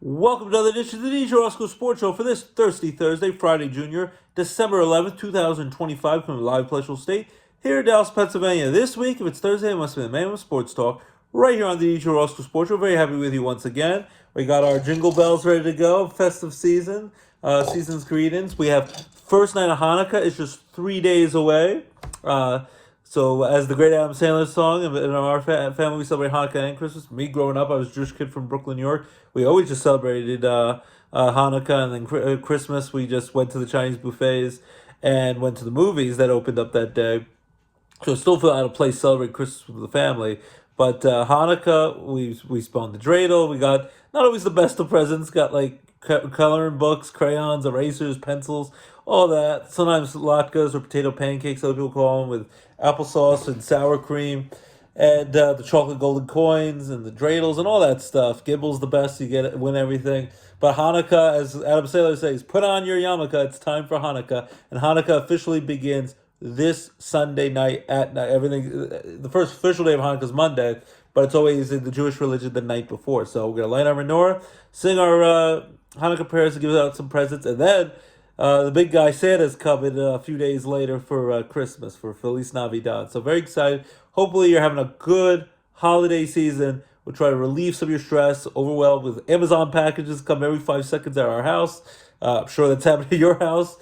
Welcome to another edition of the DJ Roscoe Sports Show for this Thursday, Friday, Junior, December 11th, 2025, coming live Pleasure State here in Dallas, Pennsylvania. This week, if it's Thursday, it must be the man of sports talk right here on the DJ Roscoe Sports Show. Very happy with you once again. We got our jingle bells ready to go. Festive season, season's greetings. We have first night of Hanukkah. It's just 3 days away. So, as the great Adam Sandler song, in our family, we celebrate Hanukkah and Christmas. Me growing up, I was a Jewish kid from Brooklyn, New York. We always just celebrated Hanukkah, and then Christmas, we just went to the Chinese buffets and went to the movies that opened up that day. So, still feel out of place celebrate Christmas with the family. But Hanukkah, we spun the dreidel. We got not always the best of presents. Got like coloring books, crayons, erasers, pencils, all that. Sometimes latkes or potato pancakes, other people call them, with applesauce and sour cream, and the chocolate golden coins and the dreidels and all that stuff. Gibble's the best. You get it, win everything. But Hanukkah, as Adam Sandler says, put on your yarmulke. It's time for Hanukkah, and Hanukkah officially begins this Sunday night at night. The first official day of Hanukkah is Monday, but it's always in the Jewish religion the night before. So we're gonna light our menorah, sing our Hanukkah prayers, and give out some presents, and then the big guy Santa's coming a few days later for Christmas, for Feliz Navidad. So very excited. Hopefully you're having a good holiday season. We'll try to relieve some of your stress, overwhelmed with Amazon packages come every 5 seconds at our house. I'm sure that's happening at your house.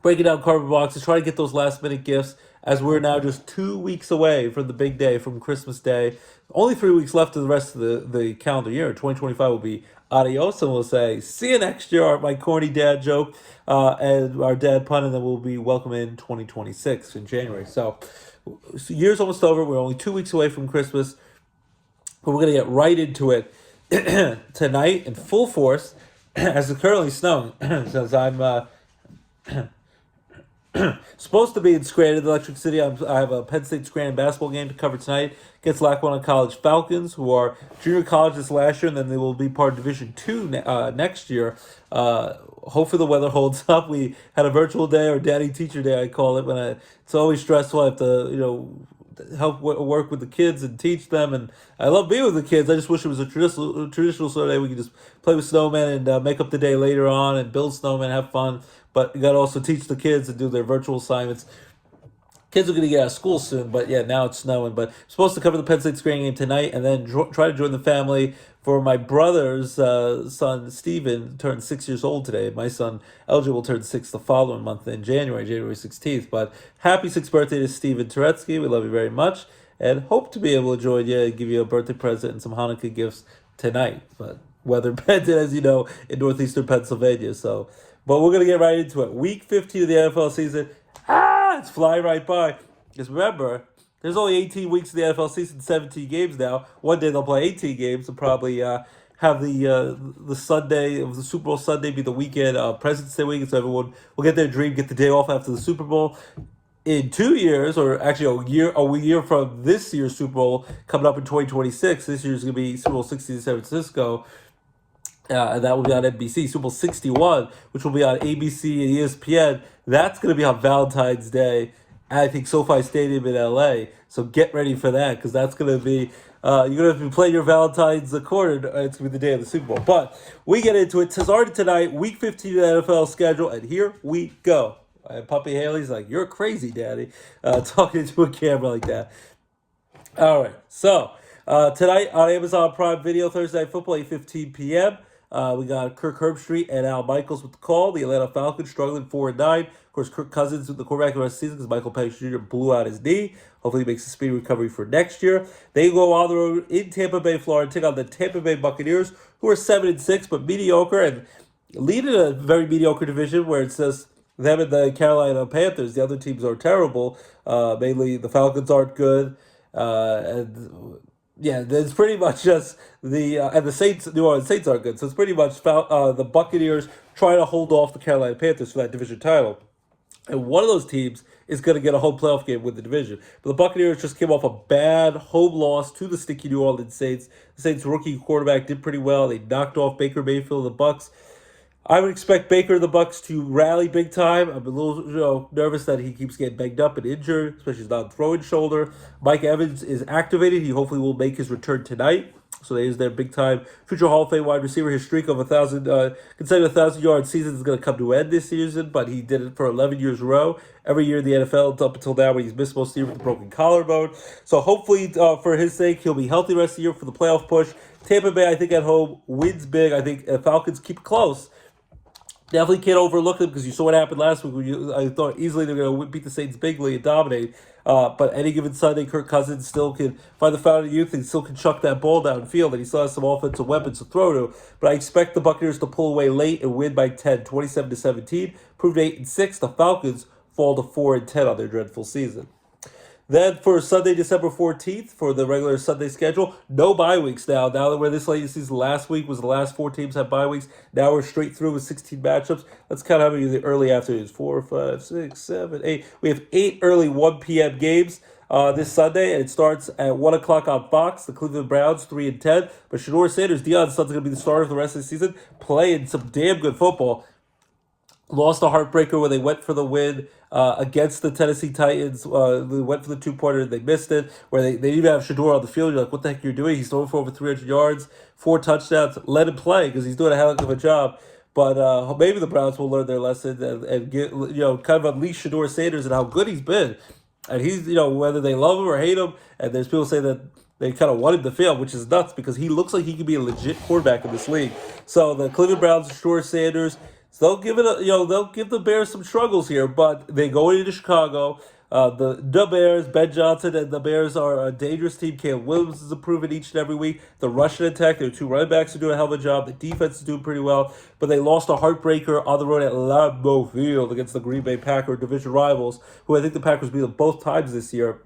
Breaking down cardboard boxes, try to get those last minute gifts, as we're now just 2 weeks away from the big day, from Christmas Day. Only 3 weeks left of the rest of the calendar year. 2025 will be adios, and we'll say see you next year, my corny dad joke, and our dad pun, and then we'll be welcome in 2026 in January. So year's almost over. We're only 2 weeks away from Christmas, but we're going to get right into it tonight in full force, as it's currently snowing, since I'm supposed to be in Scranton, Electric City. I have a Penn State Scranton basketball game to cover tonight against Lackawanna College Falcons, who are junior college this last year, and then they will be part of Division II next year. Hopefully the weather holds up. We had a virtual day, or daddy teacher day, I call it. It's always stressful. I have to, help work with the kids and teach them, and I love being with the kids. I just wish it was a traditional sort of day we could just play with snowmen and make up the day later on and build snowmen, have fun. But you got to also teach the kids and do their virtual assignments. Kids are going to get out of school soon, but yeah, now it's snowing. But I'm supposed to cover the Penn State Scranton game tonight, and then try to join the family for my brother's son, Steven, turned 6 years old today. My son, LJ, will turn 6 the following month in January 16th. But happy 6th birthday to Steven Turetsky. We love you very much, and hope to be able to join you and give you a birthday present and some Hanukkah gifts tonight. But weather pendant, as you know, in northeastern Pennsylvania. But we're going to get right into it. Week 15 of the NFL season. It's flying right by. Because remember, there's only 18 weeks of the NFL season, 17 games now. One day they'll play 18 games and probably have the Sunday of the Super Bowl Sunday be the weekend, President's Day weekend, so everyone will get their dream, get the day off after the Super Bowl. In 2 years, or actually a year from this year's Super Bowl coming up in 2026, this year's going to be Super Bowl 60 in San Francisco. And that will be on NBC. Super Bowl 61, which will be on ABC and ESPN. That's going to be on Valentine's Day at, I think, SoFi Stadium in LA. So get ready for that, because that's going to be, you're going to have to play your Valentine's quarter. It's going to be the day of the Super Bowl. But we get into it. Starting tonight, Week 15 of the NFL schedule, and here we go. And Puppy Haley's like, you're crazy, Daddy, talking to a camera like that. All right, so tonight on Amazon Prime Video, Thursday Night Football, 8:15 p.m., we got Kirk Herbstreit and Al Michaels with the call. The Atlanta Falcons struggling 4-9. Of course, Kirk Cousins with the quarterback of the rest of the season because Michael Penix Jr. blew out his knee. Hopefully he makes a speedy recovery for next year. They go on the road in Tampa Bay, Florida, take on the Tampa Bay Buccaneers, who are 7-6, but mediocre, and lead in a very mediocre division where it's just them and the Carolina Panthers. The other teams are terrible. Mainly the Falcons aren't good. Yeah, it's pretty much just and the Saints, New Orleans Saints aren't good. So it's pretty much the Buccaneers trying to hold off the Carolina Panthers for that division title. And one of those teams is going to get a home playoff game with the division. But the Buccaneers just came off a bad home loss to the stinky New Orleans Saints. The Saints' rookie quarterback did pretty well. They knocked off Baker Mayfield and the Bucs. I would expect Baker and the Bucs to rally big time. I'm a little nervous that he keeps getting banged up and injured, especially his non-throwing shoulder. Mike Evans is activated. He hopefully will make his return tonight. So they use their big-time future Hall of Fame wide receiver. His streak of 1,000-yard season is going to come to an end this season, but he did it for 11 years in a row. Every year in the NFL up until now, when he's missed most of the year with a broken collarbone. So hopefully, for his sake, he'll be healthy the rest of the year for the playoff push. Tampa Bay, I think, at home wins big. I think Falcons keep it close. Definitely can't overlook them because you saw what happened last week. I thought easily they're going to beat the Saints bigly and dominate. But any given Sunday, Kirk Cousins still can find the fountain of youth and still can chuck that ball downfield. And he still has some offensive weapons to throw to. But I expect the Buccaneers to pull away late and win by 10, 27-17. Proved 8-6. The Falcons fall to 4-10 on their dreadful season. Then for Sunday, December 14th, for the regular Sunday schedule, no bye weeks now. Now that we're this late in the season, last week was the last 4 teams have bye weeks. Now we're straight through with 16 matchups. Let's count how many of the early afternoons. 4, 5, 6, 7, 8. We have 8 early 1 p.m. games this Sunday, and it starts at 1 o'clock on Fox. The Cleveland Browns, 3-10. But Shedeur Sanders, Deion's son's going to be the starter for the rest of the season, playing some damn good football. Lost a heartbreaker where they went for the win against the Tennessee Titans. They went for the 2-pointer. They missed it. Where they didn't even have Shedeur on the field. You're like, what the heck are you doing? He's throwing for over 300 yards, 4 touchdowns. Let him play because he's doing a hell of a job. But maybe the Browns will learn their lesson and get, kind of unleash Shedeur Sanders and how good he's been. And he's, whether they love him or hate him, and there's people say that they kind of want him to fail, which is nuts because he looks like he could be a legit quarterback in this league. So the Cleveland Browns, Shedeur Sanders. So they'll give they'll give the Bears some struggles here, but they go into Chicago. The Bears, Ben Johnson, and the Bears are a dangerous team. Caleb Williams is improving each and every week. The rushing attack, their 2 running backs are doing a hell of a job. The defense is doing pretty well, but they lost a heartbreaker on the road at Lambeau Field against the Green Bay Packers, division rivals, who I think the Packers beat them both times this year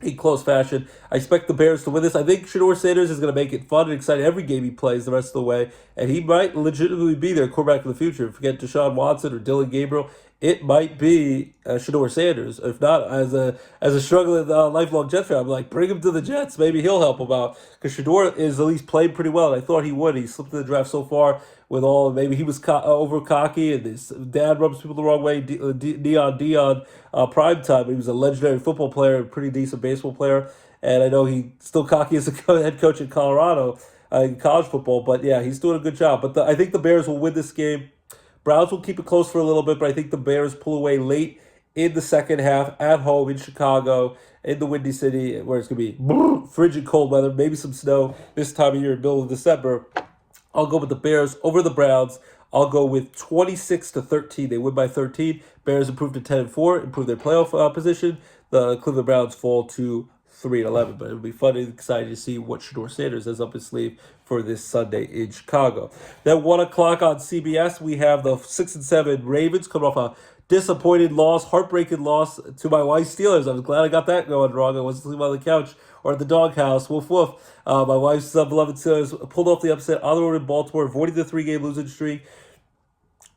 in close fashion. I expect the Bears to win this. I think Shedeur Sanders is going to make it fun and exciting every game he plays the rest of the way, and he might legitimately be their quarterback of the future. Forget Deshaun Watson or Dylan Gabriel. It might be Shedeur Sanders. If not, as a struggling lifelong Jets fan, I'm like, bring him to the Jets. Maybe he'll help him out because Shedeur is at least played pretty well, and I thought he would. He slipped in the draft so far with all. Maybe he was over cocky, and his dad rubs people the wrong way. Dion prime time. He was a legendary football player, a pretty decent baseball player, and I know he's still cocky as a head coach in Colorado in college football. But yeah, he's doing a good job. But I think the Bears will win this game. Browns will keep it close for a little bit, but I think the Bears pull away late in the second half at home in Chicago, in the Windy City, where it's going to be frigid cold weather, maybe some snow this time of year in the middle of December. I'll go with the Bears over the Browns. I'll go with 26-13. They win by 13. Bears improve to 10-4, improve their playoff position. The Cleveland Browns fall to 3-11. But it'll be fun and exciting to see what Shedeur Sanders has up his sleeve for this Sunday in Chicago. Then 1 o'clock on CBS, we have the 6-7 Ravens coming off a disappointed loss, heartbreaking loss to my wife's Steelers. I was glad I got that going wrong. I wasn't sleeping on the couch or at the doghouse. Woof, woof. My wife's beloved Steelers pulled off the upset on the road in Baltimore, avoiding the 3-game losing streak.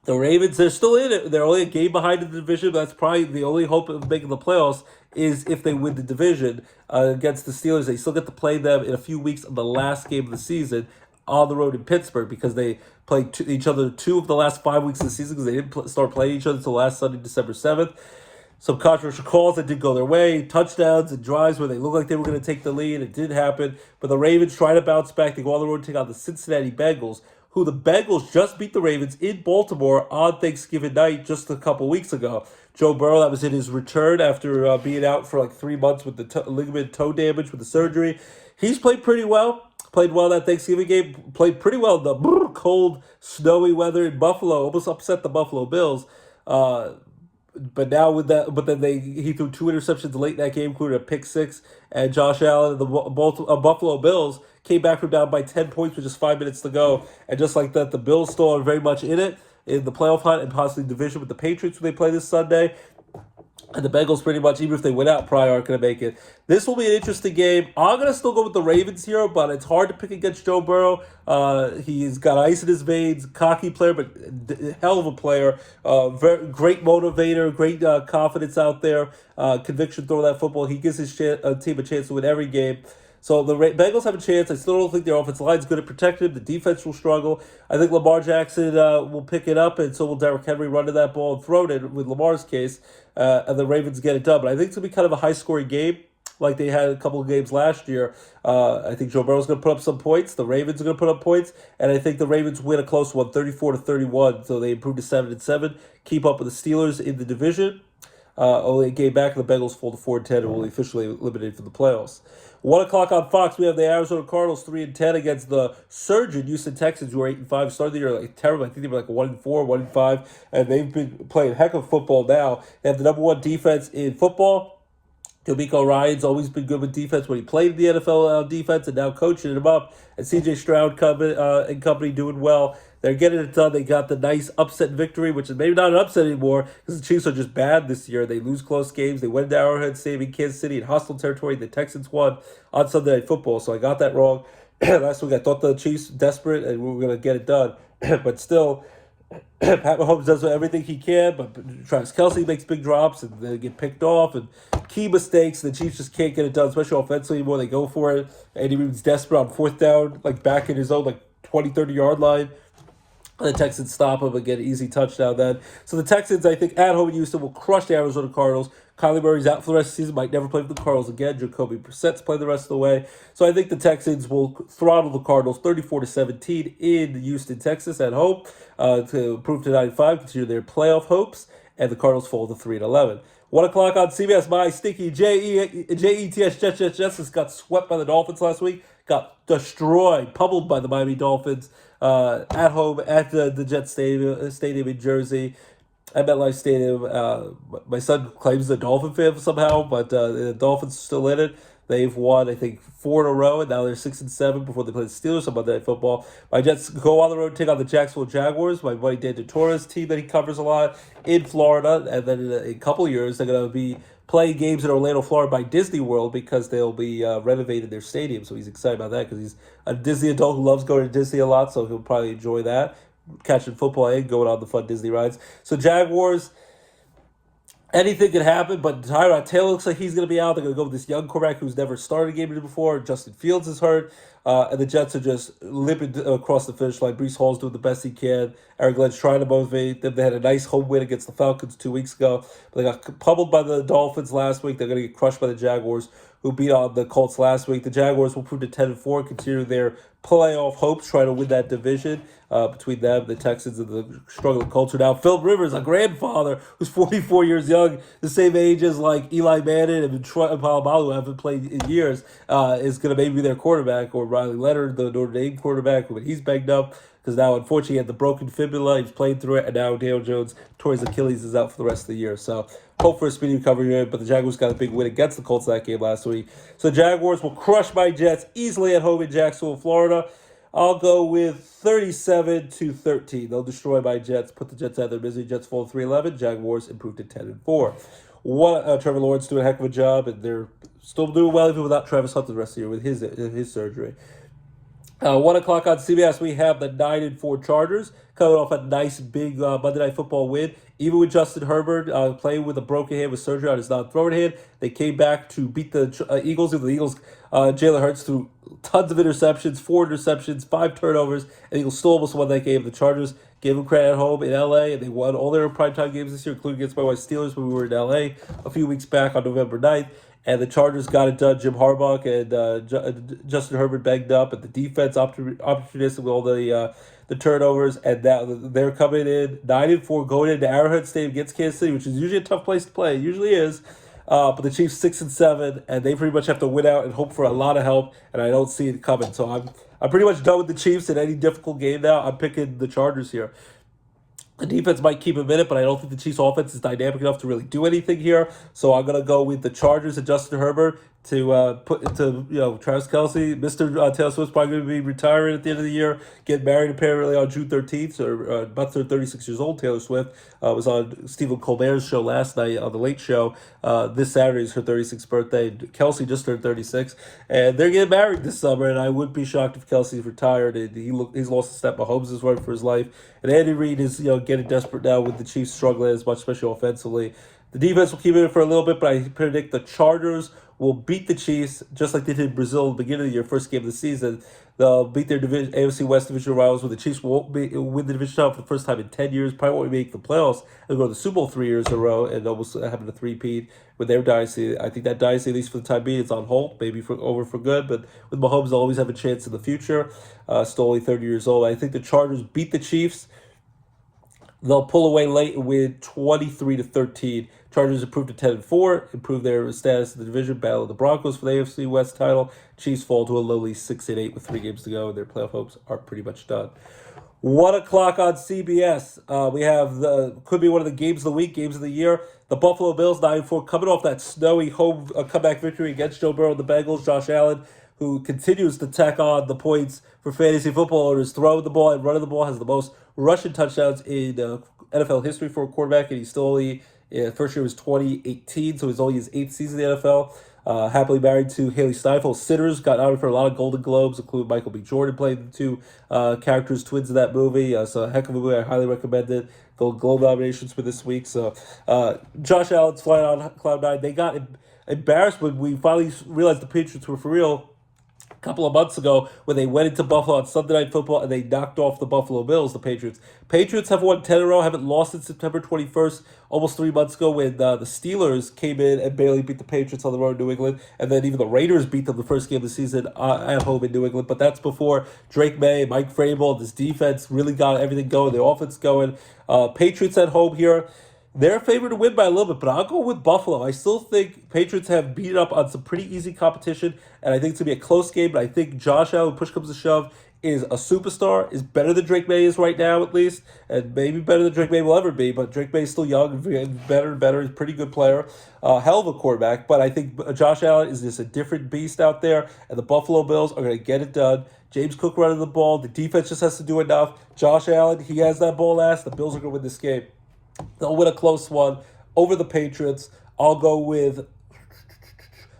The Ravens, they're still in it. They're only a game behind in the division. But that's probably the only hope of making the playoffs is if they win the division against the Steelers. They still get to play them in a few weeks on the last game of the season on the road in Pittsburgh because they played each other 2 of the last 5 weeks of the season because they didn't start playing each other until last Sunday, December 7th. Some controversial calls that did go their way, touchdowns and drives where they looked like they were going to take the lead. It didn't happen. But the Ravens try to bounce back. They go on the road and take on the Cincinnati Bengals, who the Bengals just beat the Ravens in Baltimore on Thanksgiving night just a couple weeks ago. Joe Burrow, that was in his return after being out for like 3 months with the ligament toe damage with the surgery. He's played pretty well. Played well that Thanksgiving game. Played pretty well in the cold, snowy weather in Buffalo. Almost upset the Buffalo Bills. But now with that, he threw 2 interceptions late in that game, including a pick 6. And Josh Allen and the Buffalo Bills came back from down by 10 points with just 5 minutes to go. And just like that, the Bills still are very much in it in the playoff hunt and possibly division with the Patriots when they play this Sunday. And the Bengals pretty much, even if they win out, probably aren't going to make it. This will be an interesting game. I'm going to still go with the Ravens here, but it's hard to pick against Joe Burrow. He's got ice in his veins, cocky player, but hell of a player. Very great motivator, great confidence out there, conviction throwing that football. He gives his team a chance to win every game. So the Bengals have a chance. I still don't think their offensive line is good at protecting him. The defense will struggle. I think Lamar Jackson will pick it up, and so will Derrick Henry run to that ball and throw it in with Lamar's case, and the Ravens get it done. But I think it's going to be kind of a high-scoring game. like they had a couple of games last year. I think Joe Burrow's going to put up some points. The Ravens are going to put up points, and I think the Ravens win a close one, 34-31. So they improve to 7-7, keep up with the Steelers in the division. Only a game back, and the Bengals fall to 4-10 and will be officially eliminated from the playoffs. 1 o'clock on Fox, we have the Arizona Cardinals 3-10 against the surging Houston Texans, who are 8-5. Started the year like terrible. I think they were like 1-4, 1-5, and they've been playing heck of football now. They have the number one defense in football. D'Amico Ryan's always been good with defense when he played in the NFL defense, and now coaching him up. And C.J. Stroud and company doing well. They're getting it done. They got the nice upset victory, which is maybe not an upset anymore because the Chiefs are just bad this year. They lose close games. They went to Arrowhead Stadium in Kansas City in hostile territory. The Texans won on Sunday Night Football, so I got that wrong. Last week I thought the Chiefs desperate and we were going to get it done. But still, Pat Mahomes does everything he can, but Travis Kelce makes big drops and they get picked off and key mistakes. The Chiefs just can't get it done, especially offensively anymore. They go for it. Andy Reid's desperate on fourth down, like back in his own 20, 30-yard line. The Texans stop him and get an easy touchdown then. So the Texans, I think, at home in Houston will crush the Arizona Cardinals. Kyler Murray's out for the rest of the season, might never play for the Cardinals again. Jacoby Brissett's play the rest of the way. So I think the Texans will throttle the Cardinals 34-17 in Houston, Texas at home to improve to 9-5, continue their playoff hopes, and the Cardinals fall to 3-11. 1 o'clock on CBS, my stinky Jets just got swept by the Dolphins last week. Got destroyed, pummeled by the Miami Dolphins at home at the Jets Stadium in Jersey, at MetLife Stadium. My son claims the Dolphin fan somehow, but the Dolphins are still in it. They've won, I think, 4 in a row, and now they're 6-7 before they play the Steelers on Monday Night Football. My Jets go on the road, take on the Jacksonville Jaguars. My buddy Dan DeTora's team that he covers a lot in Florida, and then in a couple of years they're going to be playing games in Orlando, Florida by Disney World because they'll be renovating their stadium. So he's excited about that because he's a Disney adult who loves going to Disney a lot, so he'll probably enjoy that, catching football and going on the fun Disney rides. So Jaguars, anything could happen, but Tyrod Taylor looks like he's going to be out. They're going to go with this young quarterback who's never started a game before. Justin Fields is hurt. And the Jets are just limping across the finish line. Breece Hall's doing the best he can. Aaron Glenn's trying to motivate them. They had a nice home win against the Falcons 2 weeks ago. But they got pummeled by the Dolphins last week. They're going to get crushed by the Jaguars, who beat on the Colts last week. The Jaguars will prove to 10-4 and continue their playoff hopes, trying to win that division between them, the Texans, and the struggling Colts. Now, Philip Rivers, a grandfather who's 44 years young, the same age as Eli Manning and Troy Polamalu, who haven't played in years, is going to maybe be their quarterback, or Riley Leonard, the Notre Dame quarterback, when he's banged up. Because now, unfortunately, he had the broken fibula. He's played through it, and now Daniel Jones tore his Achilles, is out for the rest of the year. So, hope for a speedy recovery here. But the Jaguars got a big win against the Colts that game last week. So, Jaguars will crush my Jets easily at home in Jacksonville, Florida. I'll go with 37-13. They'll destroy my Jets, put the Jets out of their misery. Jets fall 3-11. Jaguars improve to 10-4. Trevor Lawrence doing a heck of a job, and they're still doing well even without Travis Hunter the rest of the year with his surgery. 1 o'clock on CBS, we have the 9-4 Chargers coming off a nice big Monday Night Football win. Even with Justin Herbert playing with a broken hand with surgery on his non-throwing hand, they came back to beat the Eagles. The Eagles, Jalen Hurts threw tons of interceptions, 4 interceptions, 5 turnovers, and the Eagles still almost won that game. The Chargers gave them credit at home in L.A., and they won all their primetime games this year, including against my White Steelers when we were in L.A. a few weeks back on November 9th. And the Chargers got it done. Jim Harbaugh and Justin Herbert banged up, and the defense opportunistic with all the turnovers. And now they're coming in 9-4, going into Arrowhead Stadium against Kansas City, which is usually a tough place to play. It usually is. But the Chiefs 6-7, and they pretty much have to win out and hope for a lot of help. And I don't see it coming. So I'm pretty much done with the Chiefs in any difficult game now. I'm picking the Chargers here. The defense might keep him in it, but I don't think the Chiefs' offense is dynamic enough to really do anything here. So I'm gonna go with the Chargers and Justin Herbert to put into Travis Kelce. Mr. Taylor Swift's probably going to be retiring at the end of the year, get married apparently on June 13th. So about 36 years old. Taylor Swift was on Stephen Colbert's show last night on the Late Show. This Saturday is her 36th birthday. Kelce just turned 36, and they're getting married this summer. And I wouldn't be shocked if Kelce's retired. And he's lost a step. Mahomes is running for his life, and Andy Reid is getting desperate now with the Chiefs struggling as much, especially offensively. The defense will keep it for a little bit, but I predict the Chargers will beat the Chiefs just like they did in Brazil at the beginning of the year, first game of the season. They'll beat their division, AFC West divisional rivals, where the Chiefs won't win the division title for the first time in 10 years. Probably won't make the playoffs. They'll go to the Super Bowl 3 years in a row and almost having a three-peat with their dynasty. I think that dynasty, at least for the time being, is on hold, maybe over for good. But with Mahomes, they'll always have a chance in the future. Still only 30 years old. I think the Chargers beat the Chiefs. They'll pull away late and win 23-13. Chargers improved to 10-4, improve their status in the division, battle the Broncos for the AFC West title. Chiefs fall to a lowly 6-8 with 3 games to go, and their playoff hopes are pretty much done. 1 o'clock on CBS. We have could be one of the games of the week, games of the year. The Buffalo Bills 9-4, coming off that snowy home comeback victory against Joe Burrow and the Bengals. Josh Allen, who continues to tack on the points for fantasy football owners, throwing the ball and running the ball, has the most rushing touchdowns in NFL history for a quarterback, and he's still only, first year was 2018, so he's only his 8th season in the NFL. Happily married to Haley Steinfeld. Sitters got nominated for a lot of Golden Globes, including Michael B. Jordan played the two characters, twins in that movie. So a heck of a movie. I highly recommend it. Golden Globe nominations for this week. So Josh Allen's flying on cloud 9. They got embarrassed when we finally realized the Patriots were for real a couple of months ago when they went into Buffalo on Sunday Night Football and they knocked off the Buffalo Bills, the Patriots. Patriots have won 10 in a row, haven't lost since September 21st, almost 3 months ago when the Steelers came in and barely beat the Patriots on the road in New England, and then even the Raiders beat them the first game of the season at home in New England. But that's before Drake May, Mike Vrabel, this defense really got everything going, the offense going. Patriots at home here. They're favored to win by a little bit, but I'll go with Buffalo. I still think Patriots have beaten up on some pretty easy competition, and I think it's going to be a close game, but I think Josh Allen, push comes to shove, is a superstar, is better than Drake May is right now at least, and maybe better than Drake May will ever be, but Drake May is still young and better and better. He's a pretty good player, hell of a quarterback, but I think Josh Allen is just a different beast out there, and the Buffalo Bills are going to get it done. James Cook running the ball. The defense just has to do enough. Josh Allen, he has that ball last. The Bills are going to win this game. They'll win a close one over the Patriots. I'll go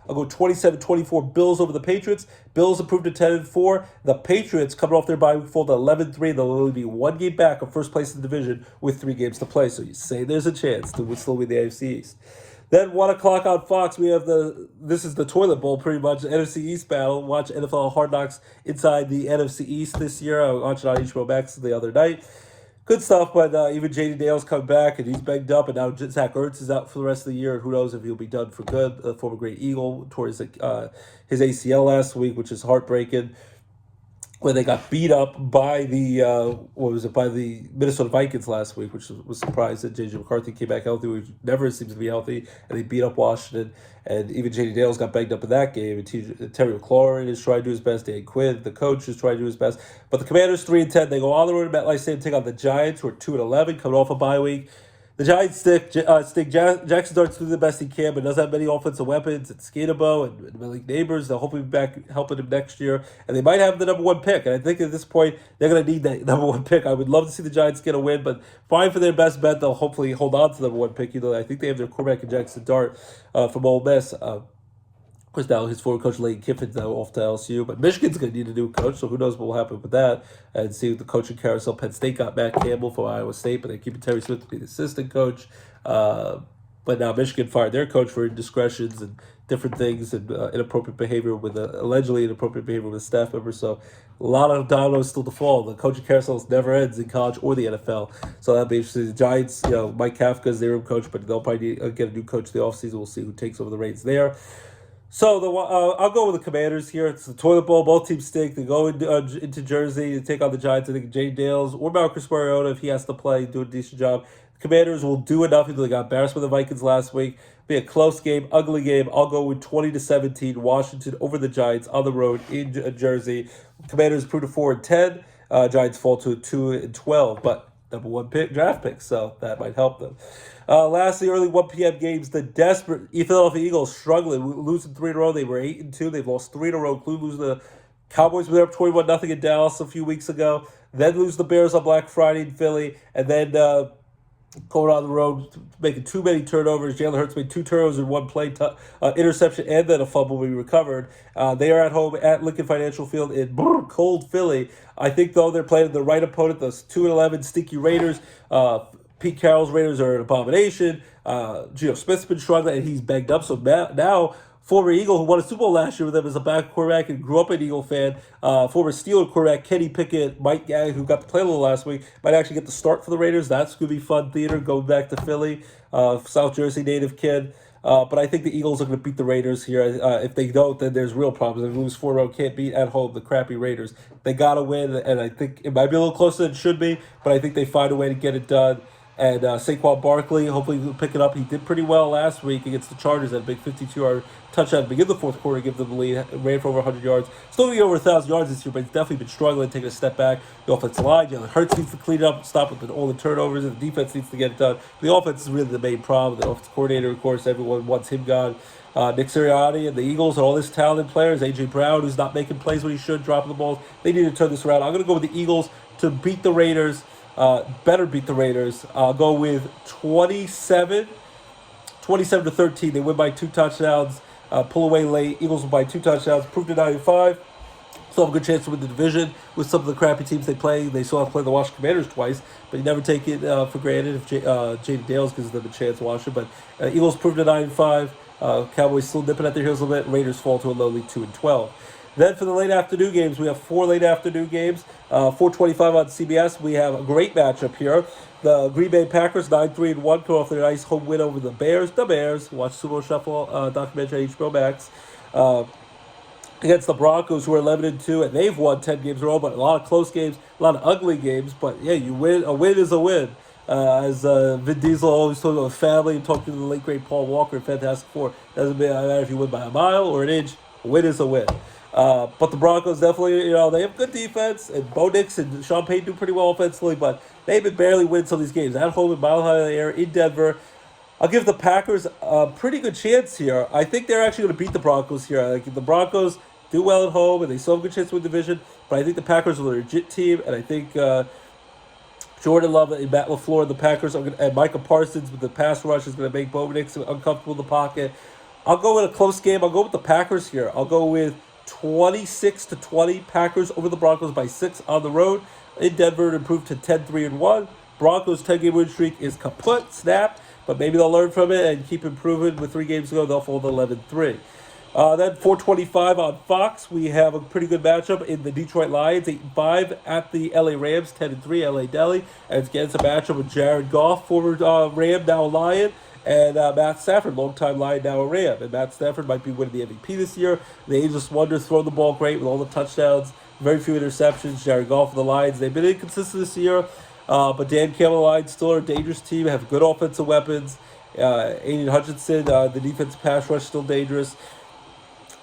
27-24 Bills over the Patriots. Bills improved to 10-4. The Patriots, coming off their bye week, fall to 11-3. They'll only be 1 game back of first place in the division with 3 games to play. So you say there's a chance to still win the AFC East. Then 1 o'clock on Fox, we have this is the toilet bowl pretty much, NFC East battle. Watch NFL Hard Knocks inside the NFC East this year. I watched it on HBO Max the other night. Good stuff, but even J.D. Dale's come back, and he's banged up, and now Zach Ertz is out for the rest of the year, and who knows if he'll be done for good. The former great Eagle tore his ACL last week, which is heartbreaking, when they got beat up by the Minnesota Vikings last week, which was surprised that J.J. McCarthy came back healthy, which never seems to be healthy, and they beat up Washington, and even J.D. Dale's got banged up in that game, and Terry McLaurin is trying to do his best, Dan Quinn, the coach, is trying to do his best, but the Commanders 3-10, they go on the road to MetLife Stadium, take on the Giants, who are 2-11, coming off a bye week. The Giants stick Jackson Dart's doing the best he can, but doesn't have many offensive weapons. It's Skatabo and Malik Neighbors. They'll hopefully be back helping him next year. And they might have the number 1 pick. And I think at this point, they're going to need that number 1 pick. I would love to see the Giants get a win, but fine for their best bet. They'll hopefully hold on to the number 1 pick. I think they have their quarterback in Jackson Dart from Ole Miss. Of course, now his former coach, Lane Kiffin's now off to LSU, but Michigan's going to need a new coach, so who knows what will happen with that. And see the coaching carousel. Penn State got Matt Campbell from Iowa State, but they're keeping Terry Smith to be the assistant coach. But now Michigan fired their coach for indiscretions and different things and inappropriate behavior allegedly inappropriate behavior with a staff member. So a lot of dominoes still to fall. The coaching carousel never ends in college or the NFL. So that'll be interesting. The Giants, Mike Kafka is their coach, but they'll probably get a new coach in the offseason. We'll see who takes over the reins there. So I'll go with the Commanders here. It's the toilet bowl. Both teams stink. They go into Jersey to take on the Giants. I think Jay Dales or Marcus Mariota, if he has to play, do a decent job. The Commanders will do enough until they got embarrassed by the Vikings last week. Be a close game, ugly game. I'll go with 20-17 Washington over the Giants on the road in Jersey. Commanders improved to 4-10. Giants fall to 2-12, but number 1 draft pick, so that might help them. Lastly, early 1 p.m. games, the desperate Philadelphia Eagles struggling, losing 3 in a row. They were 8-2. They've lost 3 in a row, including losing the Cowboys. Were up 21-0 in Dallas a few weeks ago. Then lose the Bears on Black Friday in Philly, and then going on the road, making too many turnovers. Jalen Hurts made 2 turnovers in 1 play, interception, and then a fumble we recovered. They are at home at Lincoln Financial Field in cold Philly. I think, though, they're playing the right opponent, those 2-11 stinky Raiders. Pete Carroll's Raiders are an abomination. Geno Smith's been struggling, and he's banged up. So now former Eagle who won a Super Bowl last year with them as a backup quarterback and grew up an Eagle fan. Former Steeler quarterback Kenny Pickett, Mike Gag, who got to play a little last week, might actually get the start for the Raiders. That's going to be fun theater, going back to Philly. South Jersey native kid. But I think the Eagles are going to beat the Raiders here. If they don't, then there's real problems. If they lose 4-0, can't beat at home the crappy Raiders. They got to win, and I think it might be a little closer than it should be, but I think they find a way to get it done. And Saquon Barkley, hopefully he'll pick it up. He did pretty well last week against the Chargers at a big 52-yard touchdown to begin the fourth quarter, give them the lead, ran for over 100 yards. Still going to get over 1,000 yards this year, but he's definitely been struggling, taking a step back. The offensive line, Jalen Hurts needs to clean it up and stop with all the turnovers, and the defense needs to get it done. The offense is really the main problem. The offensive coordinator, of course, everyone wants him gone. Nick Sirianni and the Eagles and all these talented players. A.J. Brown, who's not making plays when he should, dropping the balls. They need to turn this around. I'm going to go with the Eagles to beat the Raiders. Better beat the Raiders. I'll go with 27 to 13. They win by 2 touchdowns. Pull away late. Eagles will by 2 touchdowns. Prove to 95. Still have a good chance to win the division with some of the crappy teams they play. They still have to play the Washington Commanders twice, but you never take it for granted if Jaden Dales gives them a chance to watch it. But Eagles proved to 9-5. Cowboys still nipping at their heels a little bit. Raiders fall to a lowly 2-12. Then for the late afternoon games, we have 4 late afternoon games. 4:25 on CBS. We have a great matchup here. The Green Bay Packers 9-3-1 come off their nice home win over the Bears. The Bears. Watch Sumo Shuffle documentary on HBO Max. Against the Broncos, who are 11-2, and they've won 10 games in a row, but a lot of close games, a lot of ugly games. But yeah, you win. A win is a win. As Vin Diesel always talked about family and talked to the late great Paul Walker in Fantastic Four. Doesn't matter if you win by a mile or an inch. A win is a win. But the Broncos definitely, they have good defense, and Bo Nix and Sean Payton do pretty well offensively, but they've been barely winning some of these games. At home in Mile High in the Air in Denver. I'll give the Packers a pretty good chance here. I think they're actually going to beat the Broncos here. Like, the Broncos do well at home, and they still have a good chance to win the division, but I think the Packers are a legit team, and I think Jordan Love and Matt LaFleur and the Packers and Micah Parsons with the pass rush is going to make Bo Nix uncomfortable in the pocket. I'll go with a close game. I'll go with the Packers here. I'll go with 26-20 Packers over the Broncos by 6 on the road in Denver to improve to 10-3-1. Broncos 10-game win streak is kaput, snapped, but maybe they'll learn from it and keep improving. With 3 games to go, they'll fall to 11-3. Then 4:25 on Fox, we have a pretty good matchup in the Detroit Lions, 8-5 at the LA Rams, 10-3 LA Deli, and it's against a matchup with Jared Goff, former Ram, now a Lion, and Matt Stafford, longtime Lion, now a Ram. And Matt Stafford might be winning the MVP this year. The Ageless Wonder throwing the ball great with all the touchdowns, very few interceptions. Jared Goff for the Lions, they've been inconsistent this year, but Dan Campbell Lions still are a dangerous team, have good offensive weapons. Aiden Hutchinson, the defensive pass rush, still dangerous.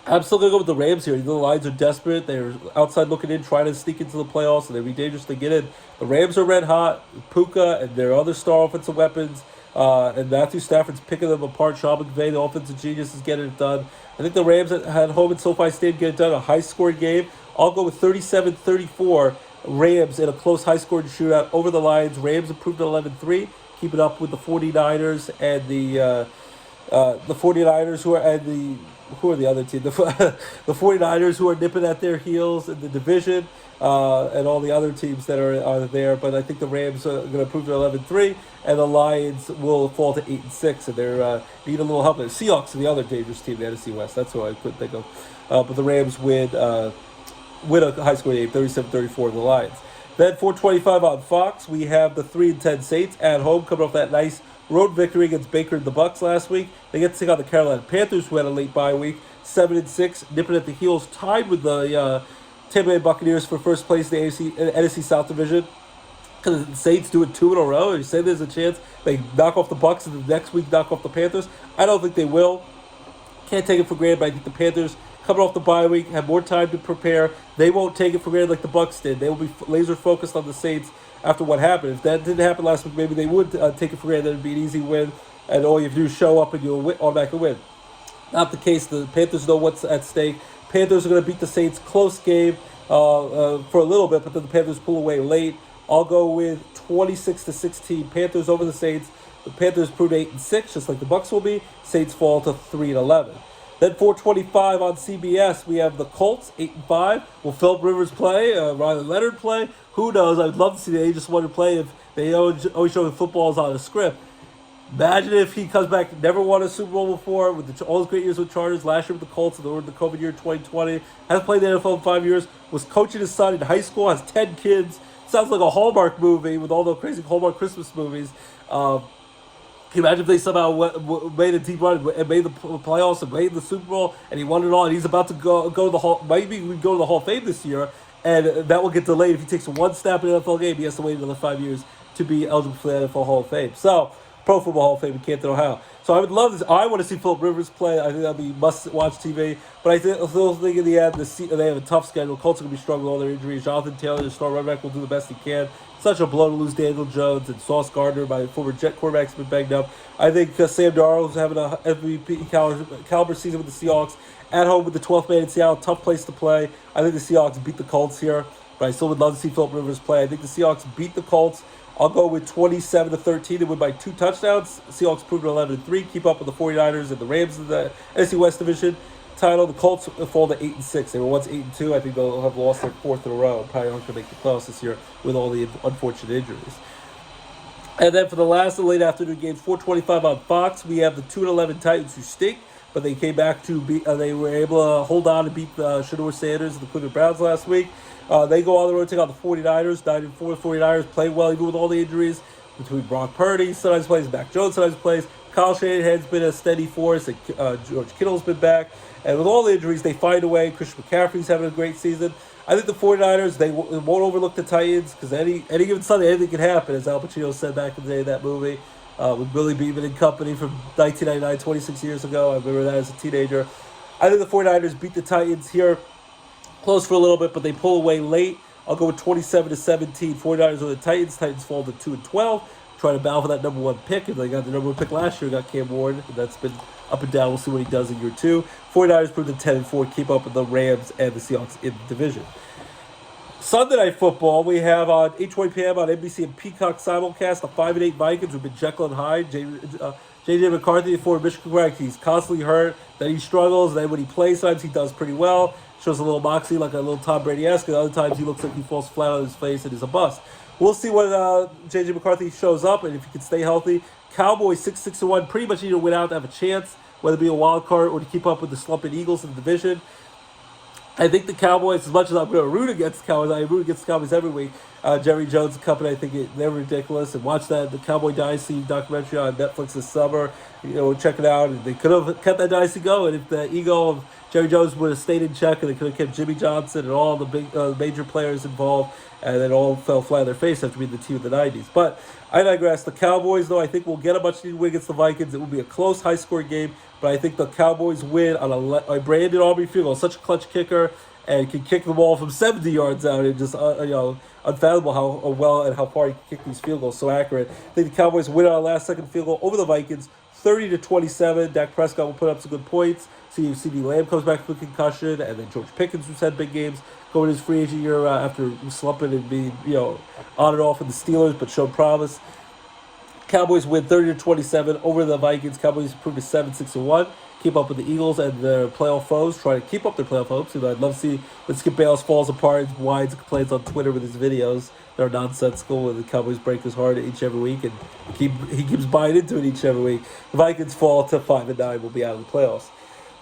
I'm still going to go with the Rams here. The Lions are desperate. They're outside looking in, trying to sneak into the playoffs, and they'd be dangerous to get in. The Rams are red hot. Puka and their other star offensive weapons, and Matthew Stafford's picking them apart. Sean McVay, the offensive genius, is getting it done. I think the Rams at home at SoFi Stadium get it done. A high-scoring game. I'll go with 37-34 Rams in a close, high-scoring shootout over the Lions. Rams improved to 11-3, keep it up with the 49ers and the 49ers who are the other team? The 49ers, who are nipping at their heels in the division, and all the other teams that are there. But I think the Rams are going to improve to 11-3, and the Lions will fall to 8-6, and they're need a little help. The Seahawks are the other dangerous team, the NFC West. That's who I couldn't think of. But the Rams win a high-scoring game, 37-34 of the Lions. Then 4:25 on Fox, we have the 3-10 Saints at home, coming off that nice road victory against Baker and the Bucks last week. They get to take on the Carolina Panthers, who had a late bye week, 7-6, nipping at the heels, tied with the Tampa Bay Buccaneers for first place in the NFC South Division. Because the Saints do it 2 in a row. You say there's a chance they knock off the Bucks and the next week knock off the Panthers. I don't think they will. Can't take it for granted, but I think the Panthers, coming off the bye week, have more time to prepare. They won't take it for granted like the Bucks did. They will be laser focused on the Saints after what happened. If that didn't happen last week, maybe they would take it for granted. It would be an ezy win, and all you have to do is show up and you'll automatically win. Not the case. The Panthers know what's at stake. Panthers are going to beat the Saints. Close game for a little bit, but then the Panthers pull away late. I'll go with 26-16. Panthers over the Saints. The Panthers prove 8-6, just like the Bucks will be. Saints fall to 3-11. Then 4:25 on CBS, we have the Colts 8-5. Will Philip Rivers play? Riley Leonard play? Who knows? I'd love to see the Aegis Wonder play if they always show the footballs on a script. Imagine if he comes back, never won a Super Bowl before, with all his great years with Chargers, last year with the Colts, and the COVID year 2020, hasn't played the NFL in 5 years, was coaching his son in high school, has 10 kids. Sounds like a Hallmark movie with all the crazy Hallmark Christmas movies. Can you imagine if they somehow made a deep run and made the playoffs and made the Super Bowl and he won it all and he's about to go to the Hall, maybe we go to the Hall of Fame this year, and that will get delayed if he takes one snap in an NFL game. He has to wait another 5 years to be eligible for the NFL Hall of Fame. So, Pro Football Hall of Fame, we can't know how. So I would love this. I want to see Phillip Rivers play. I think that'll be must-watch TV. But I still think in the end, they have a tough schedule. Colts are going to be struggling with all their injuries. Jonathan Taylor, the star running back, will do the best he can. Such a blow to lose Daniel Jones and Sauce Gardner, my former Jet quarterback, has been banged up. I think Sam Darnold's having a MVP caliber season with the Seahawks. At home with the 12th man in Seattle, tough place to play. I think the Seahawks beat the Colts here, but I still would love to see Phillip Rivers play. I think the Seahawks beat the Colts. I'll go with 27-13 and win by 2 touchdowns. Seahawks proved 11-3, keep up with the 49ers and the Rams in the NFC West Division title. The Colts fall to 8-6. They were once 8-2. I think they'll have lost their 4th in a row. Probably aren't going to make the playoffs this year with all the unfortunate injuries. And then for the last of the late afternoon games, 4:25 on Fox, we have the 2-11 Titans who stink, but they came back to beat. They were able to hold on and beat the Shedeur Sanders and the Cleveland Browns last week. They go on the road, take on the 49ers. 9-4 49ers play well even with all the injuries between Brock Purdy sometimes plays, Mac Jones sometimes plays. Kyle Shanahan's been a steady force, and George Kittle's been back. And with all the injuries, they find a way. Christian McCaffrey's having a great season. I think the 49ers, they won't overlook the Titans because any given Sunday, anything can happen, as Al Pacino said back in the day of that movie with Billy Beeman and company from 1999, 26 years ago. I remember that as a teenager. I think the 49ers beat the Titans here. Close for a little bit, but they pull away late. I'll go with 27-17. 49ers over the Titans. Titans fall to 2-12. Try to battle for that number 1 pick. If they got the number 1 pick last year, got Cam Ward. That's been up and down. We'll see what he does in year 2. 49ers prove to 10-4. Keep up with the Rams and the Seahawks in the division. Sunday Night Football, we have on 8:20 p.m. on NBC and Peacock simulcast the 5-8 Vikings who've been Jekyll and Hyde. J.J. McCarthy, the former Michigan quarterback, he's constantly hurt. Then he struggles. Then when he plays, sometimes he does pretty well. Shows a little moxie, like a little Tom Brady-esque. And other times he looks like he falls flat on his face and is a bust. We'll see when J.J. McCarthy shows up and if he can stay healthy. Cowboys 6-1, pretty much need to win out to have a chance, whether it be a wild card or to keep up with the slumping Eagles in the division. I think the Cowboys, as much as I'm going to root against the Cowboys, I root against the Cowboys every week. Jerry Jones and company, I think they're ridiculous. And watch the Cowboy Dynasty documentary on Netflix this summer. Check it out. And they could have kept that dynasty going if the ego of Jerry Jones would have stayed in check, and they could have kept Jimmy Johnson and all the big major players involved, and it all fell flat on their face after being the team of the 90s. But I digress. The Cowboys, though, I think will get a much-needed win against the Vikings. It will be a close, high-scoring game, but I think the Cowboys win on a Brandon Aubrey field goal. Such a clutch kicker, and can kick the ball from 70 yards out. And just unfathomable how well and how far he can kick these field goals. So accurate. I think the Cowboys win on a last-second field goal over the Vikings, 30-27. Dak Prescott will put up some good points. CeeDee Lamb comes back with concussion, and then George Pickens, who's had big games, going his free agent year after slumping and being on and off with the Steelers, but showed promise. Cowboys win 30-27 over the Vikings. Cowboys improve to 7-6-1. Keep up with the Eagles and their playoff foes. Try to keep up their playoff hopes. I'd love to see when Skip Bayless falls apart and whines and complains on Twitter with his videos. They're nonsensical when the Cowboys break his heart each every week, and he keeps buying into it each every week. The Vikings fall to 5-9. Will be out of the playoffs.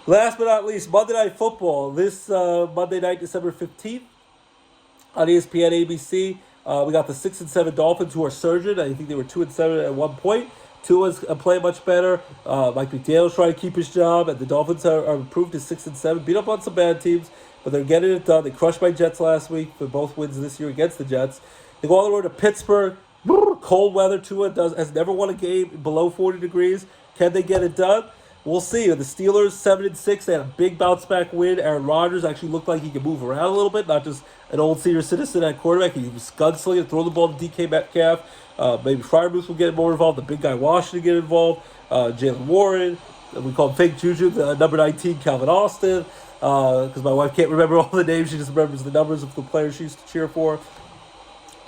Last but not least, Monday Night Football. This Monday night, December 15th, on ESPN ABC, we got the 6-7 Dolphins, who are surging. I think they were 2-7 at one point. Tua's playing much better. Mike McDaniel's trying to keep his job, and the Dolphins are improved to 6-7. Beat up on some bad teams, but they're getting it done. They crushed my Jets last week for both wins this year against the Jets. They go all the way to Pittsburgh. Cold weather. Tua has never won a game below 40 degrees. Can they get it done? We'll see. The Steelers, 7-6, they had a big bounce-back win. Aaron Rodgers actually looked like he could move around a little bit, not just an old senior citizen at quarterback. He was gunslinging, throw the ball to DK Metcalf. Maybe Freiermuth will get more involved. The big guy Washington get involved. Jalen Warren. We call him Fake Juju. The number 19, Calvin Austin. Because my wife can't remember all the names. She just remembers the numbers of the players she used to cheer for.